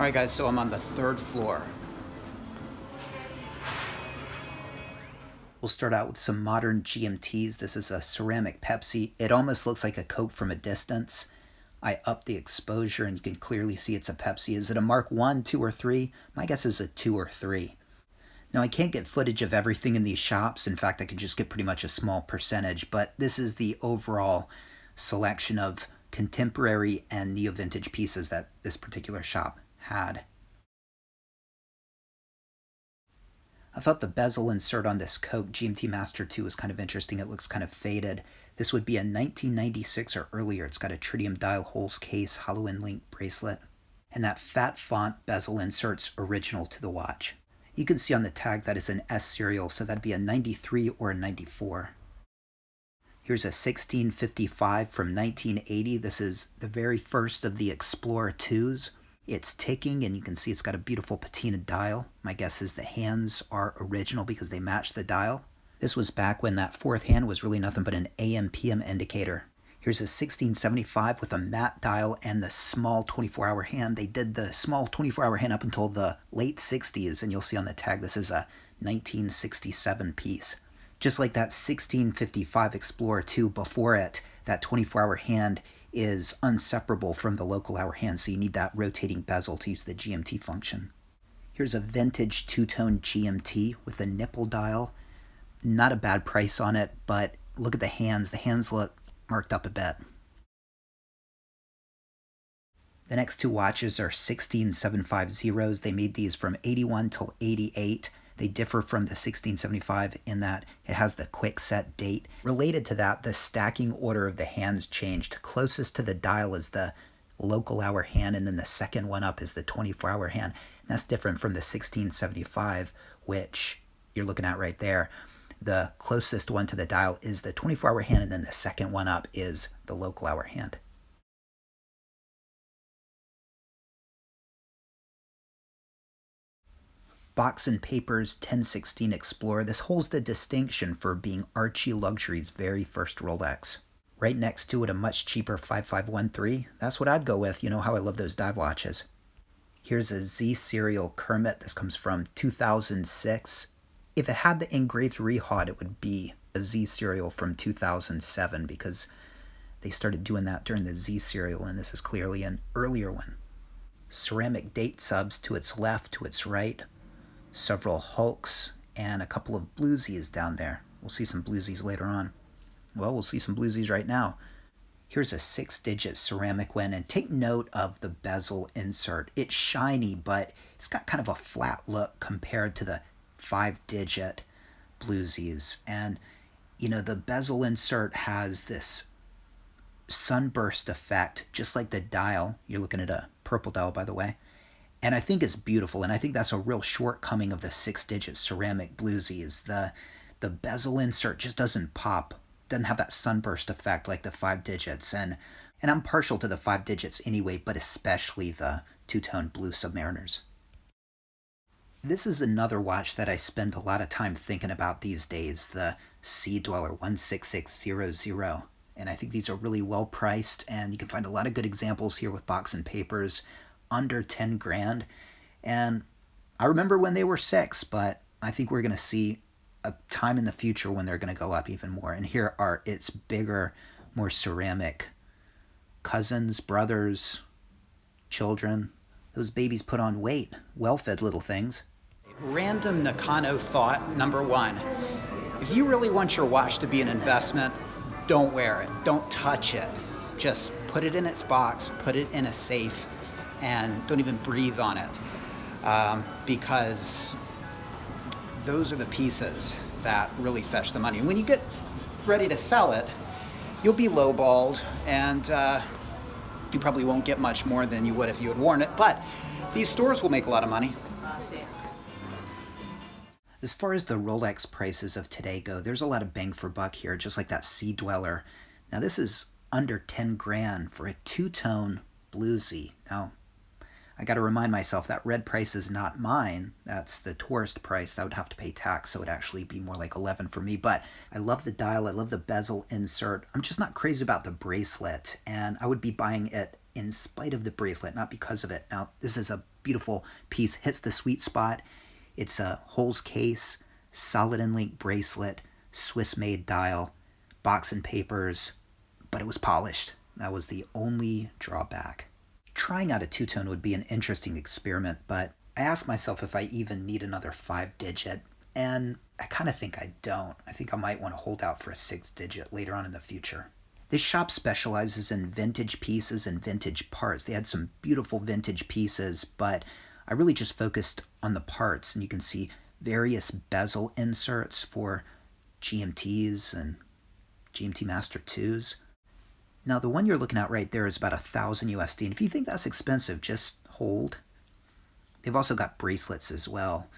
Alright guys, so I'm on the 3rd floor. We'll start out with some modern GMTs. This is a ceramic Pepsi. It almost looks like a Coke from a distance. I upped the exposure and you can clearly see it's a Pepsi. Is it a Mark 1, 2, or 3? My guess is a 2 or 3. Now I can't get footage of everything in these shops. In fact, I could just get pretty much a small percentage, but this is the overall selection of contemporary and neo-vintage pieces that this particular shop had. I thought the bezel insert on this Coke Gmt Master 2 was kind of interesting. It looks kind of faded. This would be a 1996 or earlier. It's got a tritium dial holes case, hollow end link bracelet, and that fat font bezel inserts original to the watch. You can see on the tag that is an S serial, so that'd be a 93 or a 94. Here's a 1655 from 1980. This is the very first of the Explorer 2s. It's ticking, and you can see it's got a beautiful patina dial. My guess is the hands are original because they match the dial. This was back when that 4th hand was really nothing but an AM/PM indicator. Here's a 1675 with a matte dial and the small 24-hour hand. They did the small 24-hour hand up until the late 60s, and you'll see on the tag this is a 1967 piece. Just like that 1655 Explorer 2 before it, that 24-hour hand is inseparable from the local hour hand, so you need that rotating bezel to use the GMT function. Here's a vintage two-tone GMT with a nipple dial. Not a bad price on it, but look at the hands. The hands look marked up a bit. The next 2 watches are 16750s. They made these from 81 till 88. They differ from the 1675 in that it has the quick set date. Related to that, the stacking order of the hands changed. Closest to the dial is the local hour hand, and then the second one up is the 24-hour hand. And that's different from the 1675, which you're looking at right there. The closest one to the dial is the 24-hour hand, and then the second one up is the local hour hand. Box and Paper's 1016 Explorer. This holds the distinction for being Archie Luxury's very first Rolex. Right next to it, a much cheaper 5513. That's what I'd go with. You know how I love those dive watches. Here's a Z serial Kermit. This comes from 2006. If it had the engraved rehod, it would be a Z serial from 2007 because they started doing that during the Z serial, and this is clearly an earlier one. Ceramic date subs to its left, to its right. Several Hulks, and a couple of bluesies down there. We'll see some bluesies later on. Well, we'll see some bluesies right now. Here's a 6-digit ceramic one, and take note of the bezel insert. It's shiny, but it's got kind of a flat look compared to the 5-digit bluesies. And, you know, the bezel insert has this sunburst effect, just like the dial. You're looking at a purple dial, by the way. And I think it's beautiful, and I think that's a real shortcoming of the 6-digit ceramic bluesies. The bezel insert just doesn't pop, doesn't have that sunburst effect like the 5 digits. And I'm partial to the 5 digits anyway, but especially the two-tone blue Submariners. This is another watch that I spend a lot of time thinking about these days, the Sea Dweller 16600. And I think these are really well priced, and you can find a lot of good examples here with Box and Papers. Under 10 grand, and I remember when they were 6, but I think we're going to see a time in the future when they're going to go up even more. And here are its bigger, more ceramic cousins, brothers, children. Those babies put on weight. Well-fed little things. Random Nakano thought number 1. If you really want your watch to be an investment, don't wear it. Don't touch it. Just put it in its box, put it in a safe, and don't even breathe on it, because those are the pieces that really fetch the money. And when you get ready to sell it, you'll be lowballed, and you probably won't get much more than you would if you had worn it, but these stores will make a lot of money. As far as the Rolex prices of today go, there's a lot of bang for buck here, just like that Sea Dweller. Now this is under 10 grand for a two-tone bluesy. Now, I got to remind myself that red price is not mine. That's the tourist price. I would have to pay tax, so it would actually be more like 11 for me. But I love the dial. I love the bezel insert. I'm just not crazy about the bracelet, and I would be buying it in spite of the bracelet, not because of it. Now, this is a beautiful piece, hits the sweet spot. It's a Holes case, solid and link bracelet, Swiss-made dial, box and papers, but it was polished. That was the only drawback. Trying out a two-tone would be an interesting experiment, but I asked myself if I even need another 5-digit, and I kind of think I don't. I think I might want to hold out for a 6-digit later on in the future. This shop specializes in vintage pieces and vintage parts. They had some beautiful vintage pieces, but I really just focused on the parts, and you can see various bezel inserts for GMTs and Gmt Master 2s. Now, the one you're looking at right there is about $1,000 USD, and if you think that's expensive, just hold. They've also got bracelets as well.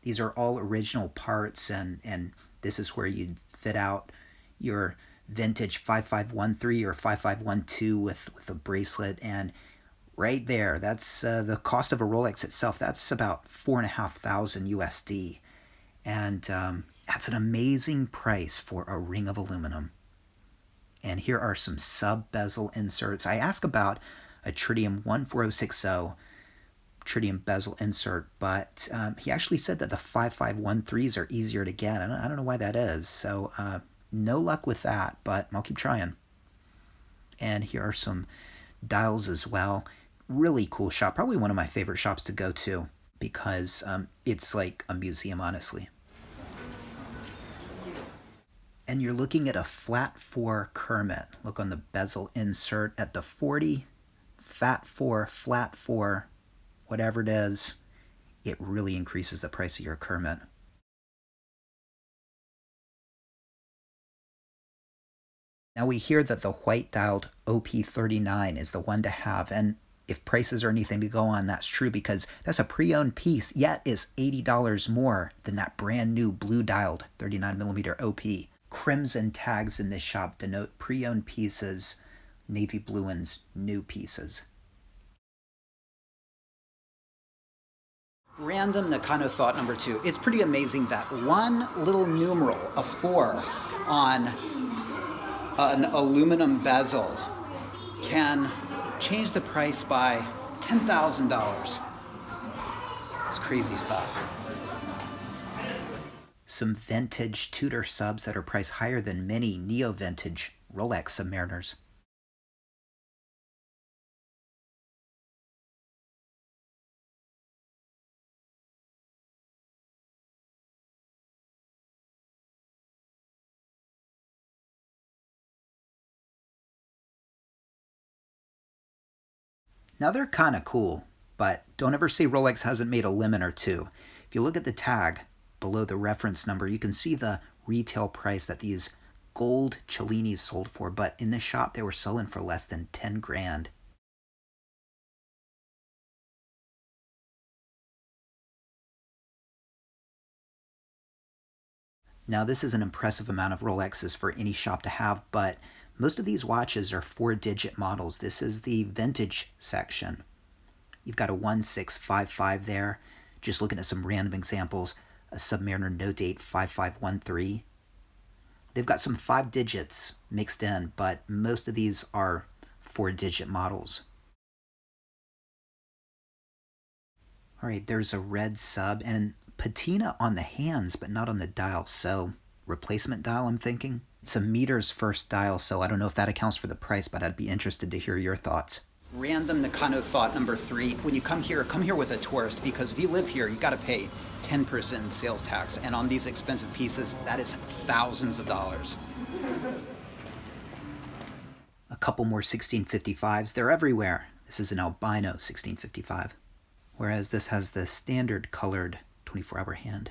These are all original parts, and this is where you'd fit out your vintage 5513 or 5512 with a bracelet, and right there, that's the cost of a Rolex itself. That's about $4,500 USD, and that's an amazing price for a ring of aluminum. And here are some sub-bezel inserts. I asked about a tritium 14060 tritium bezel insert, but he actually said that the 5513s are easier to get. I don't know why that is, so no luck with that, but I'll keep trying. And here are some dials as well. Really cool shop, probably one of my favorite shops to go to because it's like a museum, honestly. And you're looking at a flat 4 Kermit. Look on the bezel insert at the 40, fat 4, flat 4, whatever it is, it really increases the price of your Kermit. Now we hear that the white dialed OP39 is the one to have, and if prices are anything to go on, that's true because that's a pre-owned piece, yet is $80 more than that brand new blue dialed 39mm OP. Crimson tags in this shop denote pre-owned pieces, navy blue ones new pieces. Random Nakano thought number 2. It's pretty amazing that one little numeral, a 4, on an aluminum bezel can change the price by $10,000. It's crazy stuff. Some vintage Tudor subs that are priced higher than many neo-vintage Rolex Submariners. Now they're kind of cool, but don't ever say Rolex hasn't made a lemon or two. If you look at the tag below the reference number, you can see the retail price that these gold Cellinis sold for, but in the shop they were selling for less than 10 grand. Now this is an impressive amount of Rolexes for any shop to have, but most of these watches are 4-digit models. This is the vintage section. You've got a 1655 there. Just looking at some random examples, a Submariner no date 5513. They've got some 5 digits mixed in, but most of these are 4-digit models. All right, there's a red sub and patina on the hands, but not on the dial. So replacement dial, I'm thinking. It's a meters first dial, so I don't know if that accounts for the price, but I'd be interested to hear your thoughts. Random Nakano thought number 3. When you come here with a tourist, because if you live here, you got to pay 10% sales tax. And on these expensive pieces, that is thousands of dollars. A couple more 1655s. They're everywhere. This is an Albino 1655, whereas this has the standard colored 24-hour hand.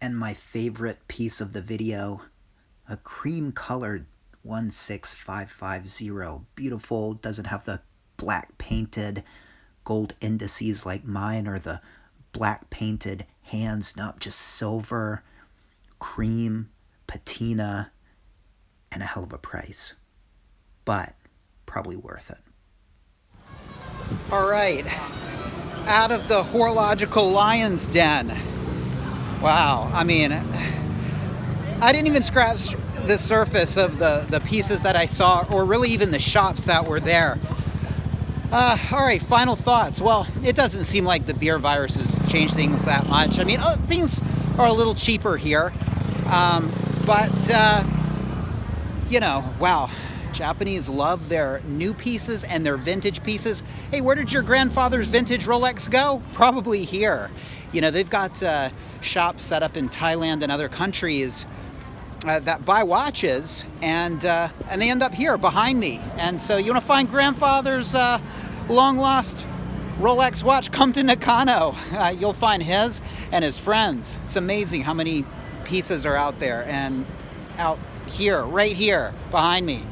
And my favorite piece of the video, a cream-colored 16550. Beautiful, doesn't have the black painted gold indices like mine or the black painted hands. No, just silver, cream, patina, and a hell of a price. But probably worth it. All right. out of the horological lion's den. Wow, I mean, I didn't even scratch the surface of the pieces that I saw, or really even the shops that were there. All right, final thoughts. Well, it doesn't seem like the beer virus has changed things that much. I mean, things are a little cheaper here, but you know, wow. Japanese love their new pieces and their vintage pieces. Hey, where did your grandfather's vintage Rolex go? Probably here. You know, they've got shops set up in Thailand and other countries that buy watches, and they end up here behind me. And so you want to find grandfather's long lost Rolex watch, come to Nakano. You'll find his and his friends. It's amazing how many pieces are out there and out here, right here behind me.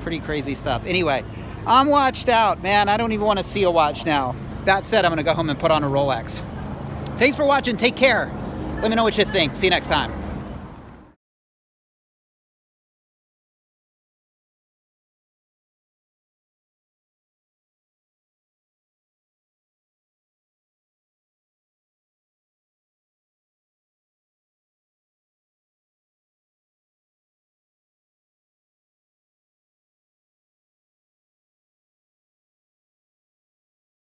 Pretty crazy stuff. Anyway, I'm watched out, man. I don't even want to see a watch now. That said, I'm going to go home and put on a Rolex. Thanks for watching. Take care. Let me know what you think. See you next time.